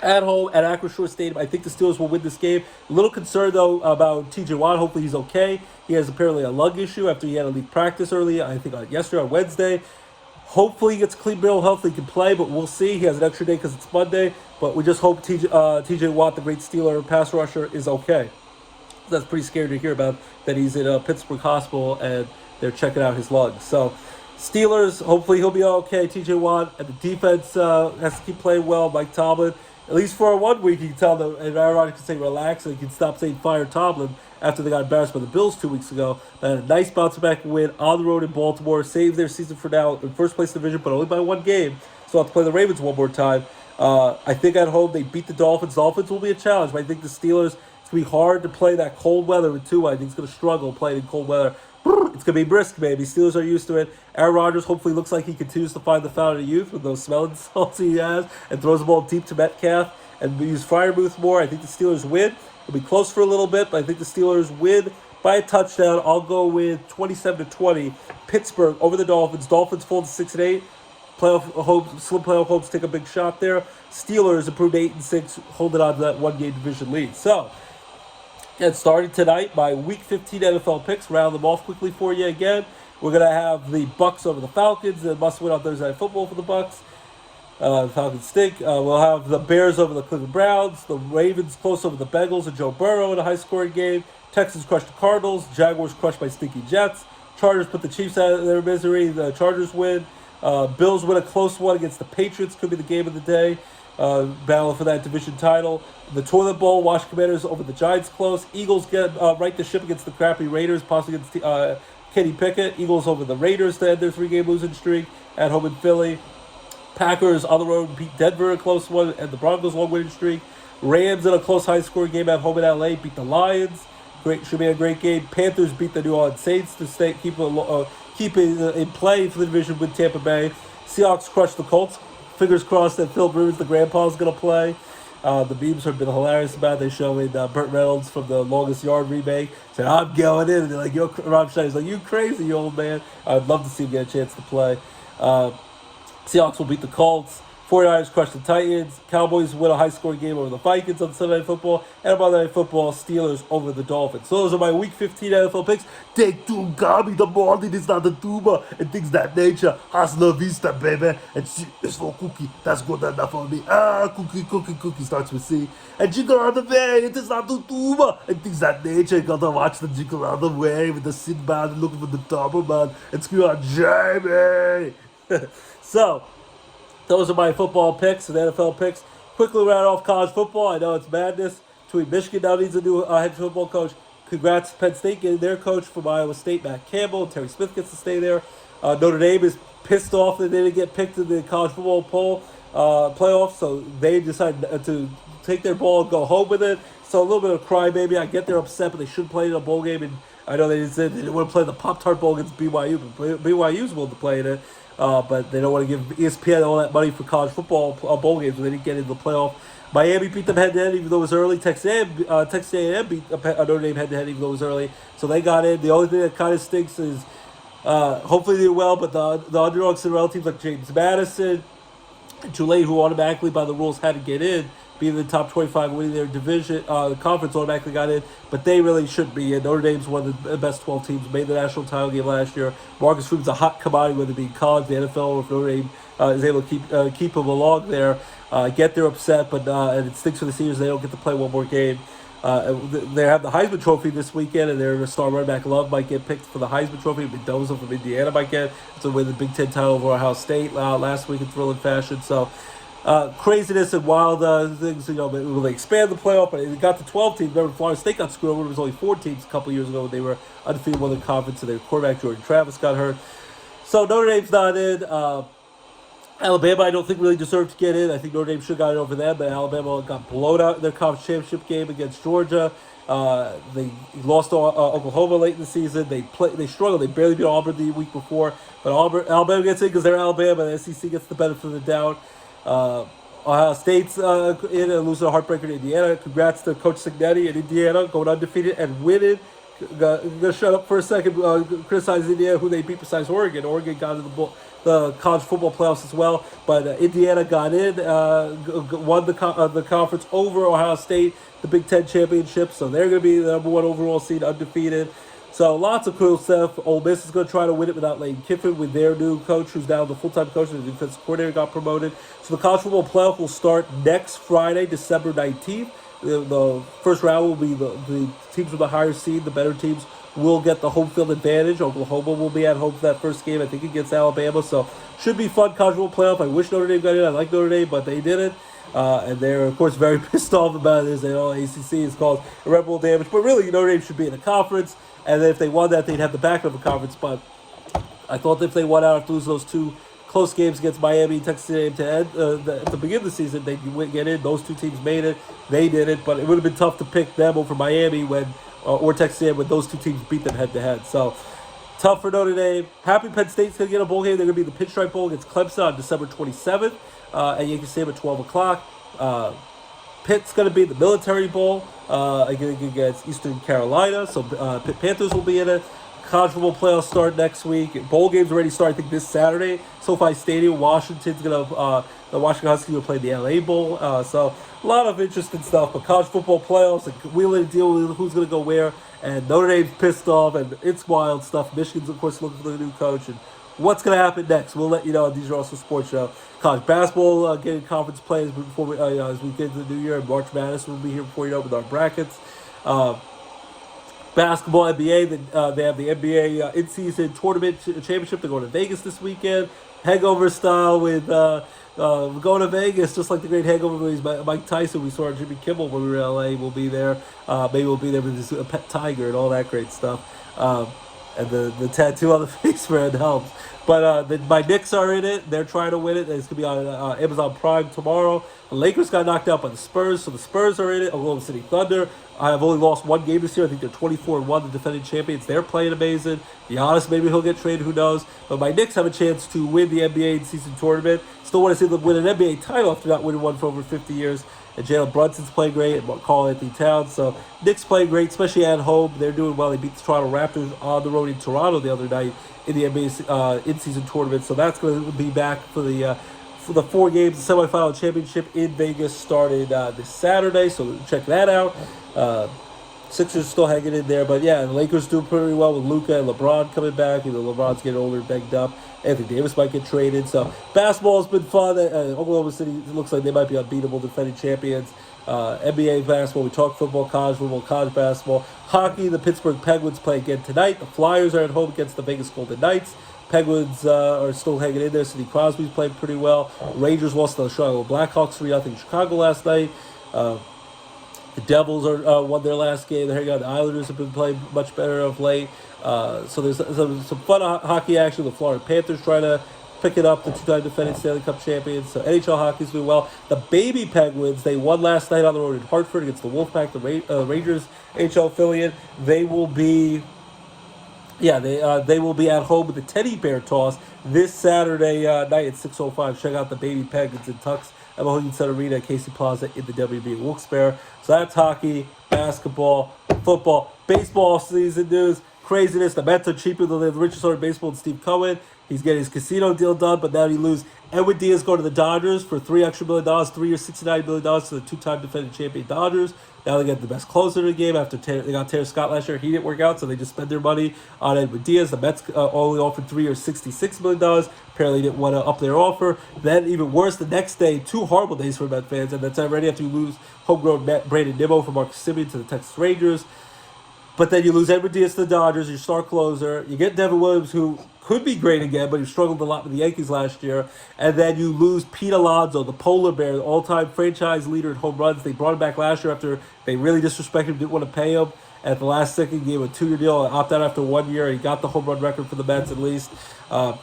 At home at Acrisure Stadium, I think the Steelers will win this game. A little concerned, though, about TJ Watt. Hopefully he's okay. He has apparently a lung issue after he had a league practice early, I think yesterday on Wednesday. Hopefully he gets a clean bill of health and he can play, but we'll see. He has an extra day because it's Monday. But we just hope TJ Watt, the great Steeler pass rusher, is okay. That's pretty scary to hear about, that he's in a Pittsburgh hospital and they're checking out his lungs. So Steelers, hopefully he'll be okay. TJ Watt, and the defense has to keep playing well. Mike Tomlin, at least for 1 week, he can tell them, and Aaron Rodgers can say relax, and he can stop saying fire Tomlin after they got embarrassed by the Bills 2 weeks ago. They had a nice bounce-back win on the road in Baltimore, saved their season for now in first-place division, but only by 1 game. So I'll have to play the Ravens one more time. I think at home they beat the Dolphins. Dolphins will be a challenge, but I think the Steelers, it's going to be hard to play that cold weather with Tua. I think it's going to struggle playing in cold weather. It's going to be brisk, baby. Steelers are used to it. Aaron Rodgers hopefully looks like he continues to find the fountain of youth with those smelling salts he has and throws the ball deep to Metcalf and use Freiermuth more. I think the Steelers win. It'll be close for a little bit, but I think the Steelers win by a touchdown. I'll go with 27-20. Pittsburgh over the Dolphins. Dolphins fall to 6-8. Slim playoff hopes take a big shot there. Steelers improved 8-6, holding on to that 1-game division lead. So, and starting tonight, my Week 15 NFL picks. Round them off quickly for you again. We're going to have the Bucks over the Falcons. The must-win on Thursday Night Football for the Bucks. The Falcons stink. We'll have the Bears over the Cleveland Browns. The Ravens close over the Bengals and Joe Burrow in a high-scoring game. Texans crush the Cardinals. Jaguars crushed by stinky Jets. Chargers put the Chiefs out of their misery. The Chargers win. Bills win a close one against the Patriots. Could be the game of the day. Battle for that division title. The Toilet Bowl, Washington Commanders over the Giants close. Eagles get right the ship against the crappy Raiders, possibly against Kenny Pickett. Eagles over the Raiders to end their 3-game losing streak at home in Philly. Packers on the road beat Denver a close one, and the Broncos long winning streak. Rams in a close high-scoring game at home in LA beat the Lions. Should be a great game. Panthers beat the New Orleans Saints to keep it in play for the division with Tampa Bay. Seahawks crushed the Colts. Fingers crossed that Phil Rivers, the grandpa, is going to play. The memes have been hilarious about it. They showing Burt Reynolds from the Longest Yard remake. Said, I'm going in. And they're like, Rob Schneider's like, you crazy, you old man. I'd love to see him get a chance to play. Seahawks will beat the Colts. 49ers crush the Titans. Cowboys win a high-scoring game over the Vikings on Sunday Night Football. And on Monday Night Football, Steelers over the Dolphins. So those are my Week 15 NFL picks. Take two, Gabi. The morning is not a tuba. And things that nature. Hasta la vista, baby. And C is for cookie. That's good enough for me. Cookie starts with C. And jingle all the way. It is not a tuba. And things that nature. You gotta watch the jingle all the way with the Sinbad looking for the Doberman. And screw out Jamie. So, those are my football picks and NFL picks. Quickly round off college football. I know it's madness. Between Michigan now needs a new head football coach. Congrats to Penn State getting their coach from Iowa State, Matt Campbell. Terry Smith gets to stay there. Notre Dame is pissed off that they didn't get picked in the college football playoffs, so they decided to take their ball and go home with it. So a little bit of crybaby. I get they're upset, but they should play in a bowl game. And I know they said they didn't want to play the Pop-Tart Bowl against BYU, but BYU's willing to play in it. But they don't want to give ESPN all that money for college football bowl games when they didn't get into the playoff. Miami beat them head-to-head even though it was early. Texas A&M beat Notre Dame head-to-head even though it was early. So they got in. The only thing that kind of stinks is hopefully they do well, but the underdog Cinderella teams like James Madison and Tulane, who automatically by the rules had to get in, being in the top 25, winning their division, the conference automatically got in, but they really shouldn't be in. Notre Dame's one of the best 12 teams, made the national title game last year. Marcus Freeman's a hot commodity, whether it be college, the NFL, or if Notre Dame is able to keep him along there. Get they're upset, but and it stinks for the seniors. They don't get to play one more game. They have the Heisman Trophy this weekend, and their star running back Love might get picked for the Heisman Trophy. Mendoza from Indiana might get to win the Big Ten title over Ohio State last week in thrilling fashion. So craziness and wild things. Will they expand the playoff? But it got to 12 teams. Remember, Florida State got screwed over. It was only 4 teams a couple years ago when they were undefeated, won the conference, and their quarterback Jordan Travis got hurt. So Notre Dame's not in. Alabama, I don't think really deserved to get in. I think Notre Dame should have got it over them, but Alabama got blown out in their conference championship game against Georgia. They lost to Oklahoma late in the season. They struggled. They barely beat Auburn the week before, but Alabama gets in because they're Alabama. And the SEC gets the benefit of the doubt. Ohio State's in and losing a heartbreaker to Indiana. Congrats to Coach Cignetti in Indiana going undefeated and winning. I'm gonna shut up for a second. Criticize Indiana, who they beat besides Oregon. Oregon got into the college football playoffs as well, but Indiana got in, won the conference over Ohio State, the Big Ten championship. So they're going to be the number 1 overall seed, undefeated. So lots of cool stuff. Ole Miss is going to try to win it without Lane Kiffin, with their new coach, who's now the full-time coach, and the defensive coordinator got promoted. So the college football playoff will start next Friday, December 19th. The first round will be the teams with the higher seed, the better teams will get the home field advantage. Oklahoma will be at home for that first game, I think, against Alabama. So should be fun college football playoff. I wish Notre Dame got in. I like Notre Dame, but they didn't. And they're, of course, very pissed off about it. They say, oh, ACC is caused irreparable damage. But really, Notre Dame should be in a conference. And then if they won that, they'd have the back of a conference. But I thought if they won out after lose those two close games against Miami and Texas A&M to end, to begin the season, they'd get in. Those two teams made it. They did it. But it would have been tough to pick them over Miami or Texas A&M when those two teams beat them head-to-head. So tough for Notre Dame. Happy Penn State's going to get a bowl game. They're going to be the Pinstripe Bowl against Clemson on December 27th at Yankee Stadium at 12 o'clock. Pitt's going to be the Military Bowl against Eastern Carolina. So Pitt Panthers will be in it. College football playoffs start next week. Bowl games already start, I think, this Saturday. SoFi Stadium, Washington's going to, the Washington Huskies will play the LA Bowl. So a lot of interesting stuff. But college football playoffs, like, wheeling and dealing with who's going to go where. And Notre Dame's pissed off, and it's wild stuff. Michigan's, of course, looking for the new coach. And what's going to happen next? We'll let you know on DJ Roscoe Sports Show. College basketball getting conference plays before we, as we get into the new year. March Madness will be here before you know with our brackets. Basketball, NBA, they have the NBA in-season tournament championship. They're going to Vegas this weekend. Hangover style with we're going to Vegas, just like the great Hangover movies by Mike Tyson. We saw on Jimmy Kimmel when we were in LA. We'll be there. Maybe we'll be there with this pet tiger and all that great stuff. And the tattoo on the face, man, helps. But my Knicks are in it. They're trying to win it. It's going to be on Amazon Prime tomorrow. The Lakers got knocked out by the Spurs, so the Spurs are in it. Oklahoma City Thunder. I have only lost one game this year. I think they're 24-1, the defending champions. They're playing amazing. Giannis, maybe he'll get traded. Who knows? But my Knicks have a chance to win the NBA in-season tournament. Still want to see them win an NBA title after not winning one for over 50 years. And Jalen Brunson's playing great, and Karl-Anthony Towns. So Knicks playing great, especially at home. They're doing well. They beat the Toronto Raptors on the road in Toronto the other night in the NBA in-season tournament. So that's going to be back for the 4 games, the semifinal championship in Vegas started this Saturday. So check that out. Sixers still hanging in there, but yeah, the Lakers doing pretty well with Luka and LeBron coming back. You know, LeBron's getting older and banged up. Anthony Davis might get traded. So basketball's been fun. Oklahoma City looks like they might be unbeatable defending champions. NBA basketball, we talk football, college basketball. Hockey, the Pittsburgh Penguins play again tonight. The Flyers are at home against the Vegas Golden Knights. Penguins are still hanging in there. Sidney Crosby's playing pretty well. Rangers lost to the Chicago Blackhawks 3-0 in Chicago last night. The Devils are won their last game. The Islanders have been playing much better of late. So there's some fun hockey action. The Florida Panthers trying to pick it up, the 2-time defending Stanley Cup champions. So NHL hockey's doing well. The Baby Penguins, they won last night on the road in Hartford against the Wolfpack, the Rangers NHL affiliate. They will be... they will be at home with the Teddy Bear Toss this Saturday night at 6:05. Check out the Baby Penguins in Tux at Mohegan Sun Arena at Casey Plaza in the WB at Wilkes-Barre. So that's hockey, basketball, football, baseball season news, craziness. The Mets are cheaper than the richest owner in baseball, Steve Cohen. He's getting his casino deal done, but now he lose. Edwin Diaz going to the Dodgers for $3 extra million, 3 years, $69 million to the 2-time defending champion Dodgers. Now they get the best closer in the game after they got Terry Scott last year. He didn't work out, so they just spent their money on Edwin Diaz. The Mets only offered 3 years, $66 million. Apparently didn't want to up their offer. Then even worse, the next day, 2 horrible days for Met fans, and that's already after you lose homegrown Brandon Nimmo from Marcus Semien to the Texas Rangers. But then you lose Edwin Diaz to the Dodgers, your star closer. You get Devin Williams, who could be great again, but he struggled a lot with the Yankees last year. And then you lose Pete Alonso, the polar bear, the all-time franchise leader in home runs. They brought him back last year after they really disrespected him, didn't want to pay him. And at the last second, gave him a 2-year deal, opted out after 1 year. He got the home run record for the Mets at least. They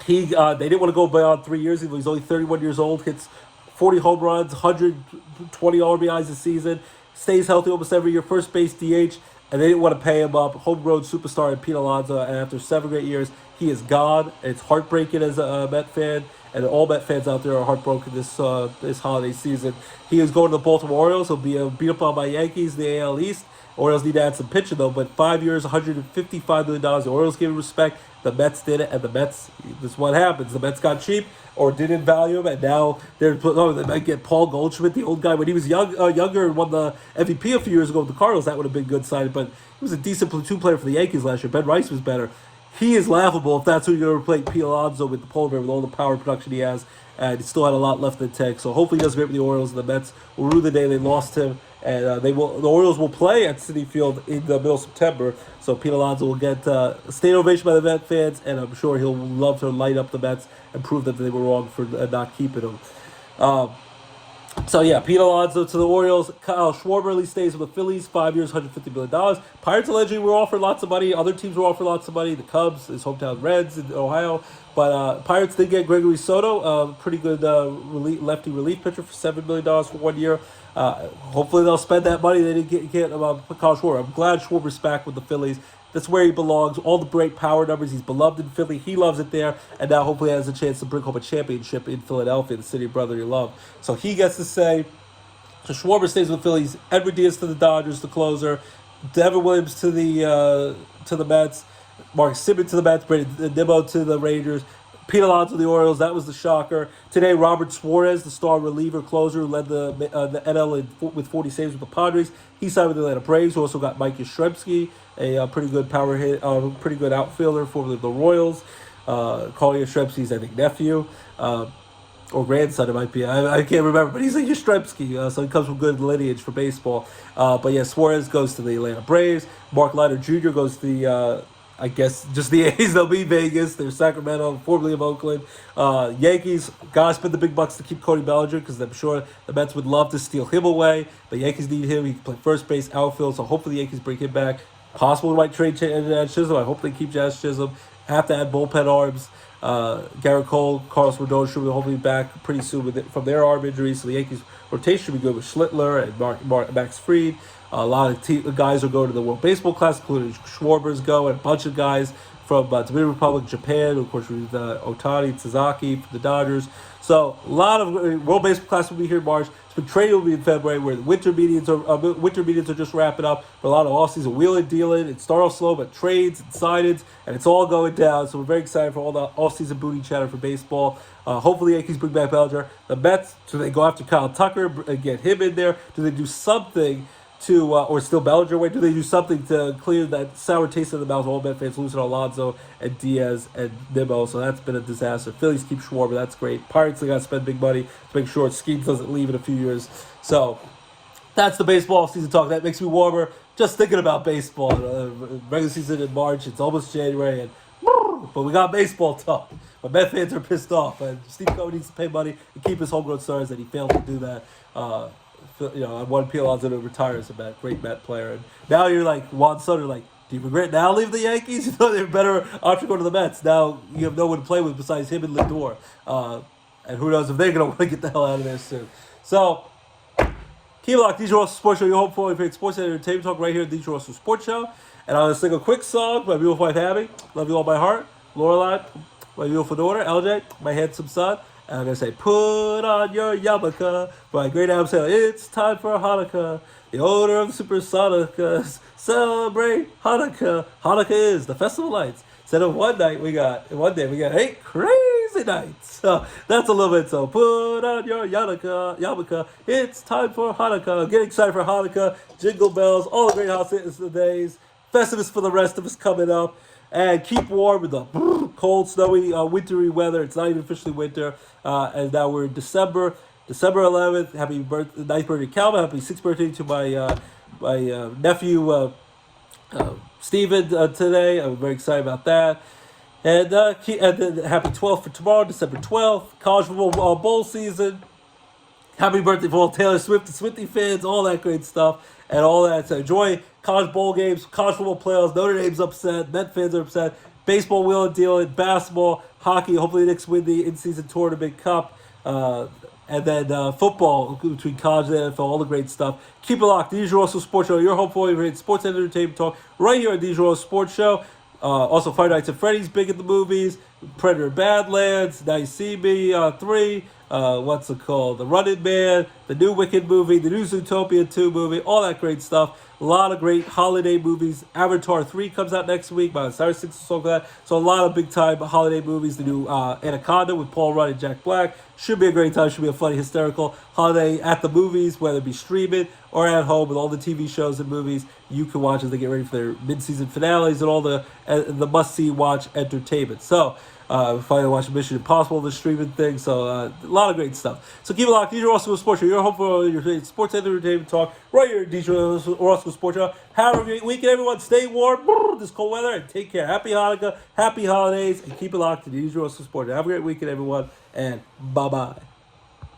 didn't want to go beyond 3 years. He's only 31 years old, hits 40 home runs, 120 RBIs a season, stays healthy almost every year, first base DH. And they didn't want to pay him up. Homegrown superstar Pete Alonso, and after 7 great years, he is gone. It's heartbreaking as a Met fan, and all Met fans out there are heartbroken this holiday season. He is going to the Baltimore Orioles. He'll be beat up on by Yankees, the AL East. Orioles need to add some pitching, though, but 5 years, $155 million. The Orioles gave him respect. The Mets did it, and the Mets, this is what happens. The Mets got cheap or didn't value him, and now they might get Paul Goldschmidt, the old guy. When he was younger and won the MVP a few years ago with the Cardinals, that would have been good signing, but he was a decent platoon player for the Yankees last year. Ben Rice was better. He is laughable if that's who you're going to replace Pete Alonso with the polar bear with all the power production he has, and he still had a lot left in the tank. So hopefully he does great with the Orioles, and the Mets will rue the day they lost him and the Orioles will play at Citi Field in the middle of September. So Pete Alonso will get a state ovation by the Met fans, and I'm sure he'll love to light up the Mets and prove that they were wrong for not keeping him. So yeah, Pete Alonso to the Orioles. Kyle Schwarber stays with the Phillies, 5 years, $150 million. Pirates allegedly were offered lots of money. Other teams were offered lots of money. The Cubs, his hometown Reds in Ohio. But Pirates did get Gregory Soto, pretty good lefty relief pitcher for $7 million for 1 year. Hopefully they'll spend that money. They didn't get Kyle Schwarber. I'm glad Schwarber's back with the Phillies. That's where he belongs. All the great power numbers. He's beloved in Philly. He loves it there. And now hopefully has a chance to bring home a championship in Philadelphia, the city of brotherly love. So he gets to say, so Schwarber stays with the Phillies. Edward Diaz to the Dodgers, the closer. Devin Williams to the Mets. Mark Simmons to the Mets. Brandon Nimmo to the Rangers. Pete Alonso to the Orioles. That was the shocker. Today, Robert Suarez, the star reliever closer who led the NL with 40 saves with the Padres. He signed with the Atlanta Braves. Who also got Mike Yastrzemski, a pretty good power hit, pretty good outfielder for the Royals. Calling Yastrzemski's, I think, nephew. Or grandson, it might be. I can't remember, but he's a Yastrzemski, so he comes from good lineage for baseball. But yeah, Suarez goes to the Atlanta Braves. Mark Leiter Jr. goes to the, I guess, just the A's. They'll be Vegas. They're Sacramento, formerly of Oakland. Yankees, gotta spend the big bucks to keep Cody Bellinger because I'm sure the Mets would love to steal him away. The Yankees need him. He can play first base, outfield, so hopefully the Yankees bring him back. Possibly might trade Jazz Chisholm. I hope they keep Jazz Chisholm. Have to add bullpen arms. Garrett Cole, Carlos Rodon should be hopefully back pretty soon from their arm injuries. So the Yankees rotation should be good with Schlittler and Max Fried. A lot of guys are going to the World Baseball Classic, including Schwarber's go, and a bunch of guys from Dominican Republic, Japan, of course, with Otani, Tazaki from the Dodgers. So a lot of World Baseball Classic will be here in March. Spring training will be in February, where the winter meetings are just wrapping up. For a lot of offseason wheeling, dealing. It started off slow, but trades and signings, and it's all going down. So we're very excited for all the offseason booty chatter for baseball. Hopefully, the Yankees bring back Bellinger. The Mets, do they go after Kyle Tucker and get him in there? Do they do something to, or still Bellinger away? Do they do something to clear that sour taste in the mouth of all Met fans, losing Alonso and Diaz and Nimmo? So that's been a disaster. Phillies keep Schwarber. That's great. Pirates, they got to spend big money to make sure Skeens doesn't leave in a few years. So that's the baseball season talk. That makes me warmer just thinking about baseball. Regular season in March. It's almost January, and but we got baseball talk. But Met fans are pissed off, and Steve Cohen needs to pay money and keep his homegrown stars, and he failed to do that. I wanted Pete Alonso to retire as a great Met player, and now you're like Juan Soto, like, do you regret now leaving the Yankees? You know they're better option going to the Mets. Now you have no one to play with besides him and Lindor, and who knows if they're going to want to get the hell out of there soon. So keep it locked. DJ Roscoe Sports Show. Your home for favorite sports and entertainment talk right here at DJ Roscoe Sports Show. And I'm going to sing a quick song by my beautiful wife Abby. Love you all by heart. Lorelai, my beautiful daughter. LJ, my handsome son. And I'm going to say, put on your yarmulke. By great album saying, it's time for Hanukkah. The odor of supersonics. Celebrate Hanukkah. Hanukkah is the festival of lights. Instead of one day we got 8 crazy nights. So that's a little bit. So put on your yarmulke. It's time for Hanukkah. Get excited for Hanukkah. Jingle bells. All the great holidays. Festivus for the rest of us coming up. And keep warm with the cold, snowy, wintry weather. It's not even officially winter. And now we're in December 11th. Happy birthday, 9th birthday, Calvin. Happy 6th birthday to my nephew, Steven, today. I'm very excited about that. And then happy 12th for tomorrow, December 12th. College football bowl season. Happy birthday for all Taylor Swift and Swiftie fans, all that great stuff, and all that. So enjoy college bowl games, college football playoffs. Notre Dame's upset. Met fans are upset. Baseball, wheel and dealing. Basketball, hockey. Hopefully the Knicks win the in-season tournament cup. And then football between college and NFL, all the great stuff. Keep it locked. DJ Roscoe Sports Show, your home for favorite sports and entertainment talk, right here on DJ Roscoe Sports Show. Also, Five Nights at Freddy's, big at the movies. Predator Badlands, Now You See Me 3. What's it called? The Running Man, the new Wicked movie, the new Zootopia 2 movie, all that great stuff. A lot of great holiday movies. Avatar 3 comes out next week. By Cyrus 6 is so glad. So a lot of big time holiday movies. The new Anaconda with Paul Rudd and Jack Black. Should be a great time. Should be a funny, hysterical holiday at the movies, whether it be streaming or at home with all the TV shows and movies you can watch as they get ready for their mid-season finales and all the must-see watch entertainment. So finally watching Mission Impossible, the streaming thing. So a lot of great stuff. So keep it locked. DJ Roscoe Sports Show, your home for your sports entertainment talk right here at DJ Roscoe Sports Show. Have a great weekend, everyone. Stay warm this cold weather and take care. Happy Hanukkah, happy holidays, and keep it locked to DJ Roscoe Sports Show. Have a great weekend, everyone, and bye-bye.